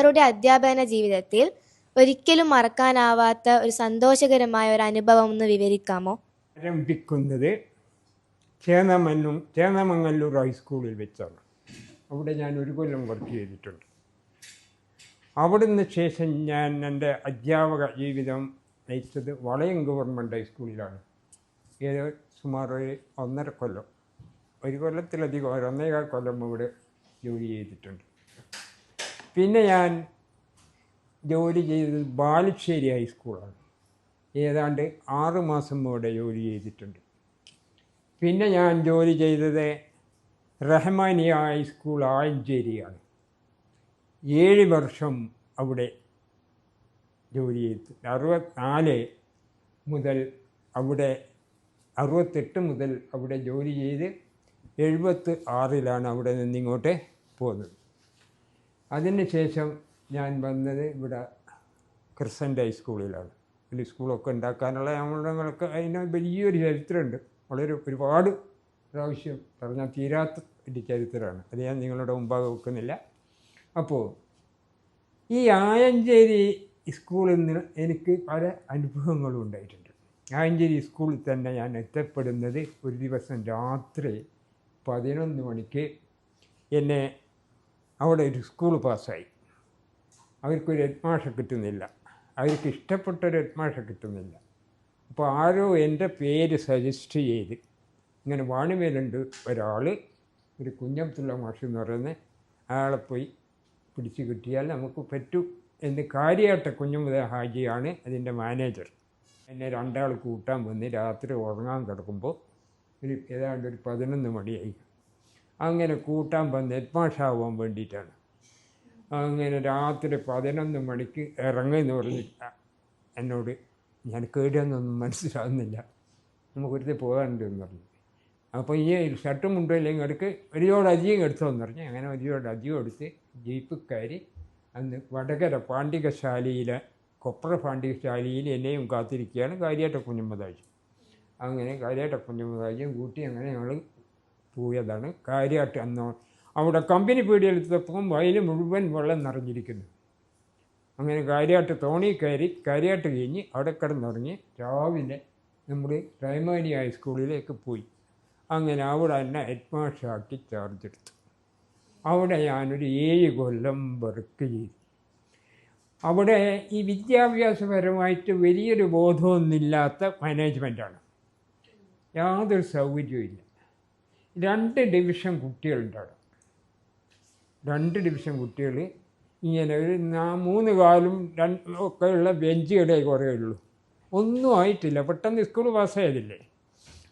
അവരുടെ അധ്യാപന ജീവിതത്തിൽ ഒരിക്കലും മറക്കാനാവാത്ത ഒരു സന്തോഷകരമായ ഒരു അനുഭവം ഒന്ന് വിവരിക്കാമോ? ആരംഭിക്കുന്നത് ചേന്നമംഗല്ലൂർ ഹൈസ്കൂളിൽ വെച്ചാണ്. അവിടെ ഞാൻ ഒരു കൊല്ലം വർക്ക് ചെയ്തിട്ടുണ്ട്. അവിടുന്ന് ശേഷം ഞാൻ എൻ്റെ അധ്യാപക ജീവിതം നയിച്ചത് വളയം ഗവൺമെൻറ് ഹൈസ്കൂളിലാണ്. സുമാർ ഒരു 1.5 കൊല്ലം, ഒരു കൊല്ലത്തിലധികം, 1.25 കൊല്ലം ഇവിടെ ജോലി ചെയ്തിട്ടുണ്ട്. പിന്നെ ഞാൻ ജോലി ചെയ്തത് ബാലുശ്ശേരി ഹൈസ്കൂളാണ്. ഏതാണ്ട് 6 മാസം ഇവിടെ ജോലി ചെയ്തിട്ടുണ്ട്. പിന്നെ ഞാൻ ജോലി ചെയ്തത് റഹ്മാനിയ ഹൈസ്കൂൾ ആയഞ്ചേരിയാണ്. 7 വർഷം അവിടെ ജോലി ചെയ്തു. 64 മുതൽ അവിടെ 68 മുതൽ അവിടെ ജോലി ചെയ്ത് 76-ലാണ് അവിടെ നിന്നിങ്ങോട്ട് പോകുന്നത്. അതിന് ശേഷം ഞാൻ വന്നത് ഇവിടെ ക്രിസൻ്റ് ഹൈസ്കൂളിലാണ്. ഒരു സ്കൂളൊക്കെ ഉണ്ടാക്കാനുള്ള ഞങ്ങളൊക്കെ അതിന് വലിയൊരു ചരിത്രമുണ്ട്. ഒരുപാട് പ്രാവശ്യം പറഞ്ഞാൽ തീരാത്ത ഒരു ചരിത്രമാണ്. അത് ഞാൻ നിങ്ങളുടെ മുമ്പാകെ വെക്കുന്നില്ല. അപ്പോൾ ഈ ആയഞ്ചേരി സ്കൂളിൽ നിന്ന് എനിക്ക് പല അനുഭവങ്ങളും ഉണ്ടായിട്ടുണ്ട്. ആയഞ്ചേരി സ്കൂളിൽ തന്നെ ഞാൻ എത്തപ്പെടുന്നത് ഒരു ദിവസം രാത്രി 11 മണിക്ക് എന്നെ അവിടെ ഒരു സ്കൂൾ പാസ്സായി. അവർക്കൊരു ഹെഡ്മാഷെ കിട്ടുന്നില്ല, അവർക്ക് ഇഷ്ടപ്പെട്ടൊരു ഹെഡ്മാഷെ കിട്ടുന്നില്ല. അപ്പോൾ ആരോ എൻ്റെ പേര് സജസ്റ്റ് ചെയ്ത്, ഇങ്ങനെ വാണിമേലുണ്ട് ഒരാൾ, ഒരു കുഞ്ഞബ്ദുള്ള മാഷ് എന്ന് പറയുന്ന അയാളെ പോയി പിടിച്ച് കിട്ടിയാൽ നമുക്ക് പറ്റൂ എന്ന്. കാര്യാട്ട കുഞ്ഞുമുദ ഹാജിയാണ് അതിൻ്റെ മാനേജർ. എന്നെ 2 ആൾ കൂട്ടാൻ വന്ന് രാത്രി ഉറങ്ങാൻ കിടക്കുമ്പോൾ ഏതാണ്ട് ഒരു 11 മണിയായി. അങ്ങനെ കൂട്ടാൻ വന്ന് ഹെഡ്മാഷാവാൻ വേണ്ടിയിട്ടാണ്. അങ്ങനെ രാത്രി 11 മണിക്ക് ഇറങ്ങുമെന്ന് പറഞ്ഞിട്ട് എന്നോട്, ഞാൻ കേടുവെന്നൊന്നും മനസ്സിലാകുന്നില്ല, നമുക്കൊരുത്ത് പോകാനുണ്ട് എന്ന് പറഞ്ഞു. അപ്പോൾ ഈ ഷർട്ടും മുണ്ടും ഇല്ലെങ്കിൽ എടുക്ക് ഒരു ജോഡ് അധികം എടുത്തോന്ന് പറഞ്ഞു. അങ്ങനെ ഒരു ജോഡ് അധികം എടുത്ത് ജീപ്പ് കയറി അന്ന് വടകര പാണ്ഡികശാലയിലെ കൊപ്ര പാണ്ഡികശാലയിൽ എന്നെയും കാത്തിരിക്കുകയാണ് കാര്യാട്ട കുഞ്ഞമ്മദാജി. അങ്ങനെ കാര്യാട്ട കുഞ്ഞമ്മദാജിയും കൂട്ടി അങ്ങനെ ഞങ്ങൾ പോയതാണ് കാര്യാട്ട്. അന്ന് അവിടെ കമ്പനി പീടിയെടുത്തപ്പം വയൽ മുഴുവൻ വെള്ളം നിറഞ്ഞിരിക്കുന്നു. അങ്ങനെ കാര്യാട്ട് തോണി കയറി കാര്യാട്ട് കഴിഞ്ഞ് അവിടെ കിടന്നുറങ്ങി രാവിലെ നമ്മൾ റഹ്മാനിയ ഹൈസ്കൂളിലേക്ക് പോയി. അങ്ങനെ അവിടെ എന്നെ ഹെഡ്മാഷാക്കി ചാർജ് എടുത്തു. അവിടെ ഞാനൊരു 7 കൊല്ലം വർക്ക് ചെയ്തു. അവിടെ ഈ വിദ്യാഭ്യാസപരമായിട്ട് വലിയൊരു ബോധമൊന്നുമില്ലാത്ത മാനേജ്മെൻറ്റാണ്. യാതൊരു സൗകര്യവും 2 ഡിവിഷൻ കുട്ടികളുണ്ട് അവിടെ. 2 ഡിവിഷൻ കുട്ടികൾ ഇങ്ങനെ ഒരു 3 കാലും ഒക്കെ ഉള്ള ബെഞ്ചുകളെ കുറേ ഉള്ളൂ. ഒന്നും ആയിട്ടില്ല, പെട്ടെന്ന് സ്കൂൾ പാസ്സായതില്ലേ.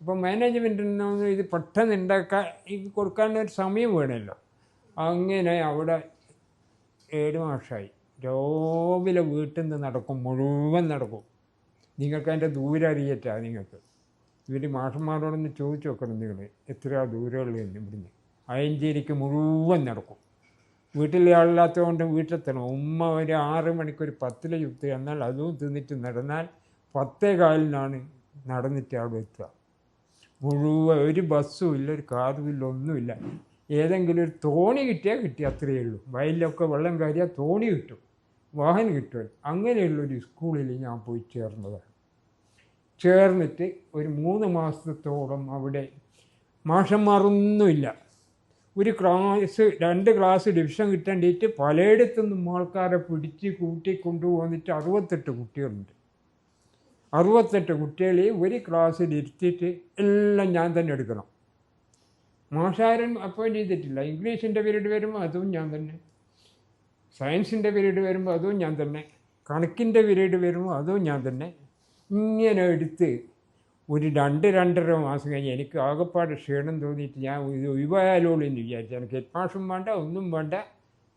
അപ്പോൾ മാനേജ്മെൻറ്റിനൊന്നും ഇത് പെട്ടെന്ന് ഉണ്ടാക്കാൻ കൊടുക്കാനൊരു സമയം വേണമല്ലോ. അങ്ങനെ അവിടെ 7 മാസമായി. രാവിലെ വീട്ടിൽ നിന്ന് നടക്കും, മുഴുവൻ നടക്കും. നിങ്ങൾക്ക് അതിൻ്റെ ദൂരം അറിയറ്റാ. നിങ്ങൾക്ക് ഇവർ മാഷന്മാരോടൊന്ന് ചോദിച്ചു നോക്കണം, നിങ്ങൾ എത്ര ദൂരമുള്ളതെന്ന്. ഇവിടുന്ന് ആയഞ്ചേരിക്ക് മുഴുവൻ നടക്കും. വീട്ടിലെ ആളില്ലാത്തതുകൊണ്ട് വീട്ടിലെത്തണം. ഉമ്മ ഒരു 6 മണിക്കൊരു 10 ചുറ്റ് എന്നാൽ അതും തിന്നിട്ട് നടന്നാൽ 10:15 നടന്നിട്ട് അവിടെ എത്തുക. മുഴുവൻ ഒരു ബസ്സും ഇല്ല, ഒരു കാറും ഇല്ല, ഒന്നുമില്ല. ഏതെങ്കിലും ഒരു തോണി കിട്ടിയാൽ കിട്ടി, അത്രയേ ഉള്ളൂ. വയലിലൊക്കെ വെള്ളം കയറിയാൽ തോണി കിട്ടും, വാഹനം കിട്ടും. അങ്ങനെയുള്ളൊരു സ്കൂളിൽ ഞാൻ പോയി ചേർന്നതാണ്. ചേർന്നിട്ട് ഒരു 3 മാസത്തോളം അവിടെ മാഷന്മാരൊന്നുമില്ല. ഒരു ക്ലാസ് 2 ക്ലാസ് ഡിവിഷൻ കിട്ടേണ്ടിയിട്ട് പലയിടത്തുനിന്നും ആൾക്കാരെ പിടിച്ച് കൂട്ടി കൊണ്ടുപോന്നിട്ട് 68 കുട്ടികളുണ്ട്. 68 കുട്ടികളെ ഒരു ക്ലാസ്സിൽ ഇരുത്തിയിട്ട് എല്ലാം ഞാൻ തന്നെ എടുക്കണം. മാഷാരും അപ്പോയിൻ്റ് ചെയ്തിട്ടില്ല. ഇംഗ്ലീഷിൻ്റെ പീരീഡ് വരുമ്പോൾ അതും ഞാൻ തന്നെ, സയൻസിൻ്റെ പീരീഡ് വരുമ്പോൾ അതും ഞാൻ തന്നെ, കണക്കിൻ്റെ പീരീഡ് വരുമ്പോൾ അതും ഞാൻ തന്നെ. ഇങ്ങനെ എടുത്ത് ഒരു 2-2.5 മാസം കഴിഞ്ഞ് എനിക്ക് ആകെപ്പാട് ക്ഷീണം തോന്നിയിട്ട് ഞാൻ ഇത് ഒഴിവായാലോളൂ എന്ന് വിചാരിച്ചു. എനിക്ക് ഹെഡ്മാഷും വേണ്ട, ഒന്നും വേണ്ട.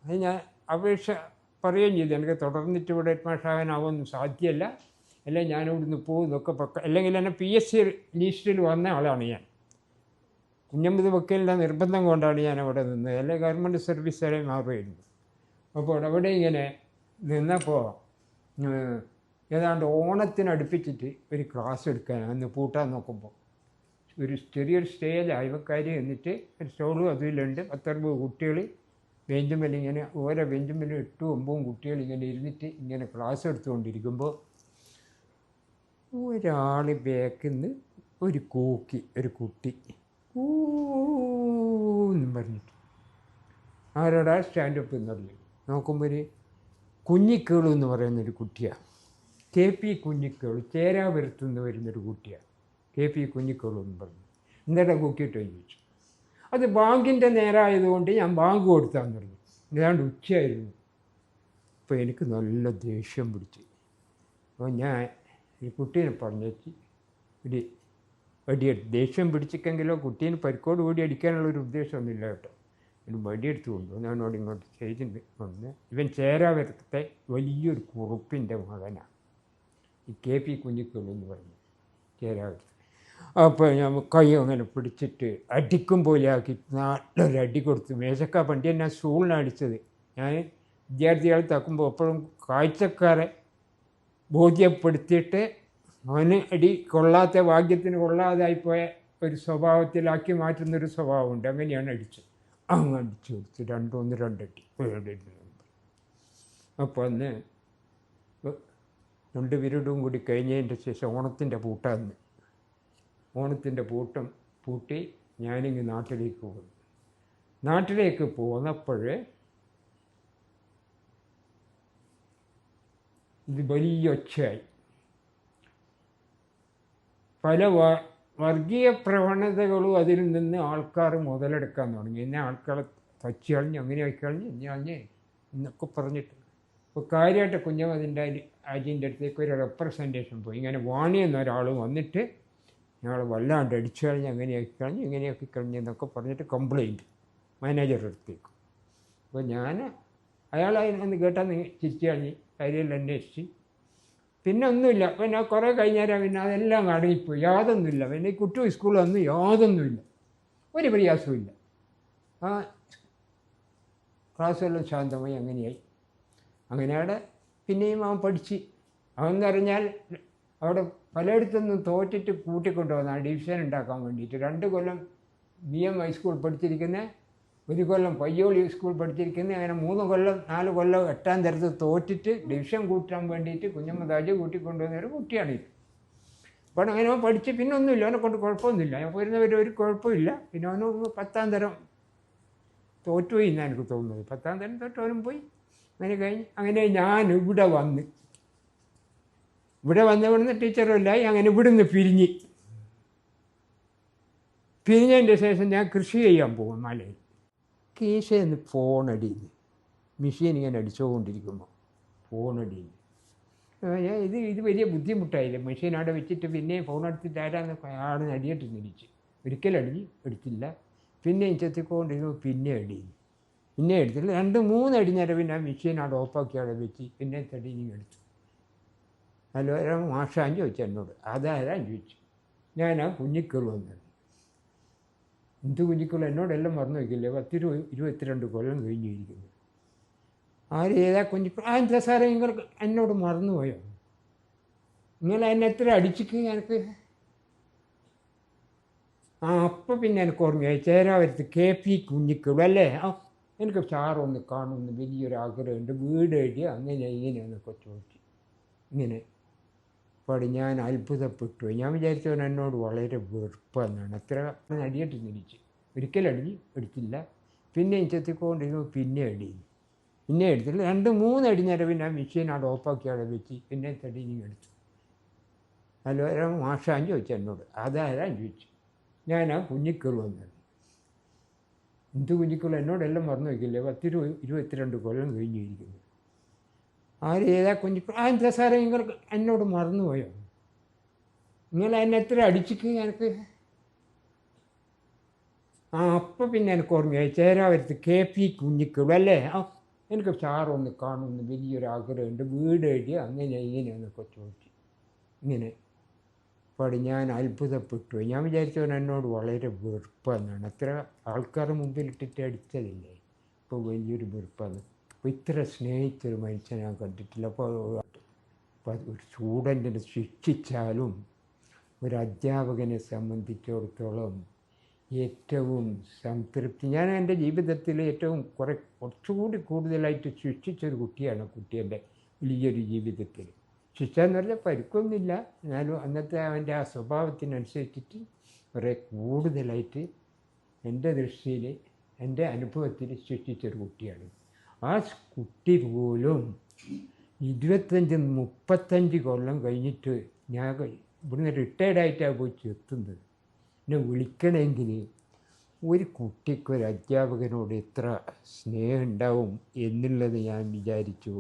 അത് ഞാൻ അപേക്ഷ പറയുകയും ചെയ്തു. എനിക്ക് തുടർന്നിട്ട് ഇവിടെ ഹെഡ്മാഷാകാനാവൊന്നും സാധ്യമല്ല, അല്ലെങ്കിൽ ഞാനിവിടുന്ന് പോകുന്നൊക്കെ അല്ലെങ്കിൽ എന്നെ PSC ലിസ്റ്റിൽ വന്ന ആളാണ് ഞാൻ. കുഞ്ഞമ്പത് വക്കീലിൻ്റെ നിർബന്ധം കൊണ്ടാണ് ഞാൻ അവിടെ നിന്നത്, അല്ലെങ്കിൽ ഗവൺമെൻറ് സർവീസ് വരെ മാറുമായിരുന്നു. അപ്പോൾ അവിടെ ഇങ്ങനെ നിന്നപ്പോൾ ഏതാണ്ട് ഓണത്തിനടുപ്പിച്ചിട്ട് ഒരു ക്ലാസ് എടുക്കാൻ അന്ന് പൂട്ടാൻ നോക്കുമ്പോൾ ഒരു ചെറിയൊരു സ്റ്റേജ് അയവക്കാർ എന്നിട്ട് ഒരു സ്റ്റോളും അതിലുണ്ട് 10-60 കുട്ടികൾ ബെഞ്ചുമേൽ ഇങ്ങനെ ഓരോ ബെഞ്ചുമേലും 8-9 കുട്ടികൾ ഇങ്ങനെ ഇരുന്നിട്ട് ഇങ്ങനെ ക്ലാസ് എടുത്തുകൊണ്ടിരിക്കുമ്പോൾ ഒരാൾ ബാക്കിൽ നിന്ന് ഒരു കുട്ടി ഊന്നും പറഞ്ഞിട്ട് ആരോടാ സ്റ്റാൻഡപ്പ് എന്നറിയും. നോക്കുമ്പോൾ ഒരു കുഞ്ഞിക്കേളു എന്ന് പറയുന്നൊരു കുട്ടിയാണ്. KP കുഞ്ഞിക്കേളു, ചേരാപുരത്തു നിന്ന് വരുന്നൊരു കുട്ടിയാണ് KP കുഞ്ഞിക്കേളു എന്ന് പറഞ്ഞു. എന്നിട്ട് കൂക്കിയിട്ട് ചോദിച്ചു. അത് ബാങ്കിൻ്റെ നേരമായതുകൊണ്ട് ഞാൻ ബാങ്ക് കൊടുത്താന്ന് പറഞ്ഞു. ഏതാണ്ട് ഉച്ചയായിരുന്നു. അപ്പോൾ എനിക്ക് നല്ല ദേഷ്യം പിടിച്ച്. അപ്പോൾ ഞാൻ ഈ കുട്ടീനെ പറഞ്ഞേച്ച് ഒരു വടിയെടുത്ത്, ദേഷ്യം പിടിച്ചിട്ടെങ്കിലോ കുട്ടീനെ പരിക്കോട് കൂടി അടിക്കാനുള്ളൊരു ഉദ്ദേശമൊന്നുമില്ല കേട്ടോ. ഒരു വടിയെടുത്ത് കൊണ്ടുവന്നു. ഞാനോട് ഇങ്ങോട്ട് ചെയ്തിട്ട് വന്ന്, ഇവൻ ചേരാവരത്തെ വലിയൊരു കുറുപ്പിൻ്റെ മകനാണ് ഈ KP കുഞ്ഞിക്കുള്ളു എന്ന് പറഞ്ഞു, ചേരാവരത്ത്. അപ്പോൾ ഞാൻ കൈ അങ്ങനെ പിടിച്ചിട്ട് അടിക്കും പോലെ ആക്കി നല്ലൊരു അടി കൊടുത്തു. മേശക്ക പണ്ടി എന്നെ സ്കൂളിനാണ് അടിച്ചത്. ഞാൻ വിദ്യാർത്ഥികളെ തക്കുമ്പോൾ എപ്പോഴും കാഴ്ചക്കാരെ ബോധ്യപ്പെടുത്തിയിട്ട് അവന് അടി കൊള്ളാത്ത, ഭാഗ്യത്തിന് കൊള്ളാതായിപ്പോയ ഒരു സ്വഭാവത്തിലാക്കി മാറ്റുന്നൊരു സ്വഭാവമുണ്ട്. അങ്ങനെയാണ് അടിച്ചത്. അങ്ങ് അടിച്ചു കൊടുത്തു. 2 അടി. അപ്പോൾ അന്ന് 2 പീരീഡും കൂടി കഴിഞ്ഞതിൻ്റെ ശേഷം ഓണത്തിൻ്റെ പൂട്ടം പൂട്ടി ഞാനിങ്ങ് നാട്ടിലേക്ക് പോകുന്നു. നാട്ടിലേക്ക് പോന്നപ്പോൾ ഇത് വലിയ ഒച്ചയായി. പല വർഗീയ പ്രവണതകളും അതിൽ നിന്ന് ആൾക്കാർ മുതലെടുക്കാൻ തുടങ്ങി. എന്നെ ആൾക്കാരെ തച്ച് കളഞ്ഞ്, അങ്ങനെ ആയിക്കളഞ്ഞ്, ഇഞ്ഞ് എന്നൊക്കെ പറഞ്ഞിട്ട്. അപ്പോൾ കാര്യമായിട്ട് കുഞ്ഞമ്മദിൻ്റെ അജിൻ്റെ അടുത്തേക്ക് ഒരു റെപ്രസെൻറ്റേഷൻ പോയി. ഇങ്ങനെ വാണി എന്നൊരാൾ വന്നിട്ട് ഞങ്ങൾ വല്ലാണ്ട് അടിച്ചു കളഞ്ഞ്, അങ്ങനെയാക്കി കളഞ്ഞ്, ഇങ്ങനെയാക്കി കളഞ്ഞ് എന്നൊക്കെ പറഞ്ഞിട്ട് കംപ്ലയിൻറ്റ് മാനേജറുടെ അടുത്തേക്ക്. അപ്പോൾ ഞാൻ അയാൾ അതിനൊന്ന് കേട്ടാൽ ചിരിച്ചു കളഞ്ഞ് കാര്യമെല്ലാം അന്വേഷിച്ച്. പിന്നെ ഒന്നുമില്ല. പിന്നെ കുറേ കഴിഞ്ഞേരം പിന്നെ അതെല്ലാം അടങ്ങിപ്പോയി. യാതൊന്നുമില്ല. പിന്നെ ഈ കുട്ടി സ്കൂളിൽ വന്ന് യാതൊന്നുമില്ല, ഒരു പ്രയാസമില്ല. ആ ക്ലാസ്സെല്ലാം ശാന്തമായി അങ്ങനെയായി. അങ്ങനെ അവിടെ പിന്നെയും അവൻ പഠിച്ച്. അവൻ പറഞ്ഞാൽ അവിടെ പലയിടത്തുനിന്നും തോറ്റിട്ട് കൂട്ടിക്കൊണ്ടുവന്ന ഡിവിഷൻ ഉണ്ടാക്കാൻ വേണ്ടിയിട്ട് 2 കൊല്ലം BM ഹൈസ്കൂൾ പഠിച്ചിരിക്കുന്ന, 1 കൊല്ലം പയ്യോളി സ്കൂൾ പഠിച്ചിരിക്കുന്നത്, അങ്ങനെ 3 കൊല്ലം 4 കൊല്ലം 8ാം തരത്തിൽ തോറ്റിട്ട് ഡിവിഷൻ കൂട്ടാൻ വേണ്ടിയിട്ട് കുഞ്ഞമ്മദാജ് കൂട്ടിക്കൊണ്ടുവന്ന ഒരു കുട്ടിയാണിത്. അപ്പോൾ അങ്ങനെ അവൻ പഠിച്ച് പിന്നെ ഒന്നുമില്ല, അവനെ കൊണ്ട് കുഴപ്പമൊന്നുമില്ല. ഞാൻ പോരുന്നവർ ഒരു കുഴപ്പമില്ല. പിന്നെ അവന് 10ാം തരം തോറ്റുപോയി എന്നാണ് എനിക്ക് തോന്നുന്നത്. 10ാം തരം തോറ്റവനും പോയി. അങ്ങനെ കഴിഞ്ഞ് അങ്ങനെ ഞാൻ ഇവിടെ വന്നിവിടുന്ന് ടീച്ചറുമില്ലായി. അങ്ങനെ ഇവിടുന്ന് പിരിഞ്ഞതിൻ്റെ ശേഷം ഞാൻ കൃഷി ചെയ്യാൻ പോകും മലയിൽ. കീശയെന്ന് ഫോണടിയിൽ മെഷീൻ ഇങ്ങനെ അടിച്ചുകൊണ്ടിരിക്കുമ്പോൾ ഫോണടിയിൽ ഇത് വലിയ ബുദ്ധിമുട്ടായില്ലേ. മെഷീൻ അവിടെ വെച്ചിട്ട് പിന്നെയും ഫോൺ എടുത്തിട്ട് ആരാന്ന് ആടെ അടിയിട്ട് നിരിച്ച്. ഒരിക്കലടിഞ്ഞ് എടുത്തില്ല. പിന്നെയും ചെത്തിക്കൊണ്ടിരുന്നു. പിന്നെ എടുത്തില്ല. 2-3 അടിഞ്ഞേരം പിന്നെ ആ മെഷീൻ അവിടെ ഓഫാക്കി അവിടെ വെച്ച് പിന്നെ തടിയും എടുത്തു. ഹലോ മാഷാൻ ചോദിച്ചു എന്നോട്. അതാരാൻ ചോദിച്ചു. ഞാനാ കുഞ്ഞിക്കുള്ളു വന്നത്. എന്ത് കുഞ്ഞിക്കുള്ളു? എന്നോടെല്ലാം മറന്നു വയ്ക്കില്ലേ. 10-22 കൊല്ലം കഴിഞ്ഞിരിക്കുന്നു. ഏതാ കുഞ്ഞിക്കുള്ളു? എന്താ സാറേ നിങ്ങൾ എന്നോട് മറന്നുപോയോ? നിങ്ങൾ എന്നെ എത്ര അടിച്ചിട്ട് എനിക്ക്? അപ്പം പിന്നെ എനിക്ക് ഓർമ്മയായി. ചേരാവരത്ത് KP കുഞ്ഞിക്കുള്ളു അല്ലേ? എനിക്ക് സാറൊന്ന് കാണുമെന്ന് വലിയൊരാഗ്രഹമുണ്ട്. വീട് എഴുതിയ അങ്ങനെ ഇങ്ങനെയെന്നൊക്കെ ചോദിച്ചു. ഇങ്ങനെ ഞാൻ അത്ഭുതപ്പെട്ടു. ഞാൻ വിചാരിച്ചവൻ എന്നോട് വളരെ വെറുപ്പെന്നാണ്. അത്ര അടിയിട്ട് നിരിച്ച്. ഒരിക്കലടിഞ്ഞ് എടുത്തില്ല. പിന്നെയും ചെത്തിക്കൊണ്ടിരുന്നു. പിന്നെ എടുത്തില്ല. 2-3 അടിഞ്ഞേരം പിന്നെ ആ മെഷീൻ അവിടെ ഓഫാക്കി അവിടെ വെച്ച് പിന്നെ തടിയും എടുത്തു. ഹലോ മാഷാൻ ചോദിച്ചു എന്നോട്. അതാരാൻ ചോദിച്ചു. ഞാനാ കുഞ്ഞിക്കുള്ളു വന്നത്. എന്ത് കുഞ്ഞിക്കുള്ളു? എന്നോടെല്ലാം മറന്നു വയ്ക്കില്ലേ. 10-22 കൊല്ലം കഴിഞ്ഞിരിക്കുന്നു. ഏതാ കുഞ്ഞിക്കുള്ളു? എന്താ സാറേ നിങ്ങൾ എന്നോട് മറന്നുപോയോ? നിങ്ങൾ എന്നെ എത്ര അടിച്ചിട്ട് എനിക്ക്? അപ്പം പിന്നെ എനിക്ക് ഓർമ്മയായി. ചേരാവരത്ത് KP കുഞ്ഞിക്കുള്ളു അല്ലേ? എനിക്ക് സാറൊന്ന് കാണുമെന്ന് വലിയൊരാഗ്രഹമുണ്ട്. വീട് എഴുതിയ അങ്ങനെ ഇങ്ങനെയെന്നൊക്കെ ചോദിച്ചു. ഇങ്ങനെ ഞാൻ അത്ഭുതപ്പെട്ടു. ഞാൻ വിചാരിച്ചവൻ എന്നോട് വളരെ വെറുപ്പെന്നാണ്. അത്ര ആൾക്കാരുടെ മുമ്പിലിട്ടിട്ട് അടിച്ചതില്ലേ. ഇപ്പോൾ വലിയൊരു വെറുപ്പാണ്. അപ്പോൾ ഇത്ര സ്നേഹിച്ചൊരു മനുഷ്യനെ ഞാൻ കണ്ടിട്ടില്ല. അപ്പോൾ ഒരു സ്റ്റുഡൻറ്റിനെ ശിക്ഷിച്ചാലും ഒരു അധ്യാപകനെ സംബന്ധിച്ചിടത്തോളം ഏറ്റവും സംതൃപ്തി, ഞാൻ എൻ്റെ ജീവിതത്തിൽ ഏറ്റവും കുറച്ചുകൂടി കൂടുതലായിട്ട് സൃഷ്ടിച്ചൊരു കുട്ടിയാണ് കുട്ടിയുടെ വലിയൊരു ജീവിതത്തിൽ. ശിക്ഷയെന്ന് പറഞ്ഞാൽ പരിക്കൊന്നുമില്ല, എന്നാലും അന്നത്തെ അവൻ്റെ ആ സ്വഭാവത്തിനനുസരിച്ചിട്ട് കുറേ കൂടുതലായിട്ട് എൻ്റെ ദൃഷ്ടിയിൽ, എൻ്റെ അനുഭവത്തിൽ സൃഷ്ടിച്ചൊരു കുട്ടിയാണ്. ആ കുട്ടി പോലും 25-35 കൊല്ലം കഴിഞ്ഞിട്ട് ഞാൻ ഇവിടുന്ന് റിട്ടയർഡായിട്ടാണ് പോയി എത്തുന്നത്. എന്നെ വിളിക്കണമെങ്കിൽ ഒരു കുട്ടിക്കൊരു അധ്യാപകനോട് എത്ര സ്നേഹം ഉണ്ടാവും എന്നുള്ളത് ഞാൻ വിചാരിച്ചു.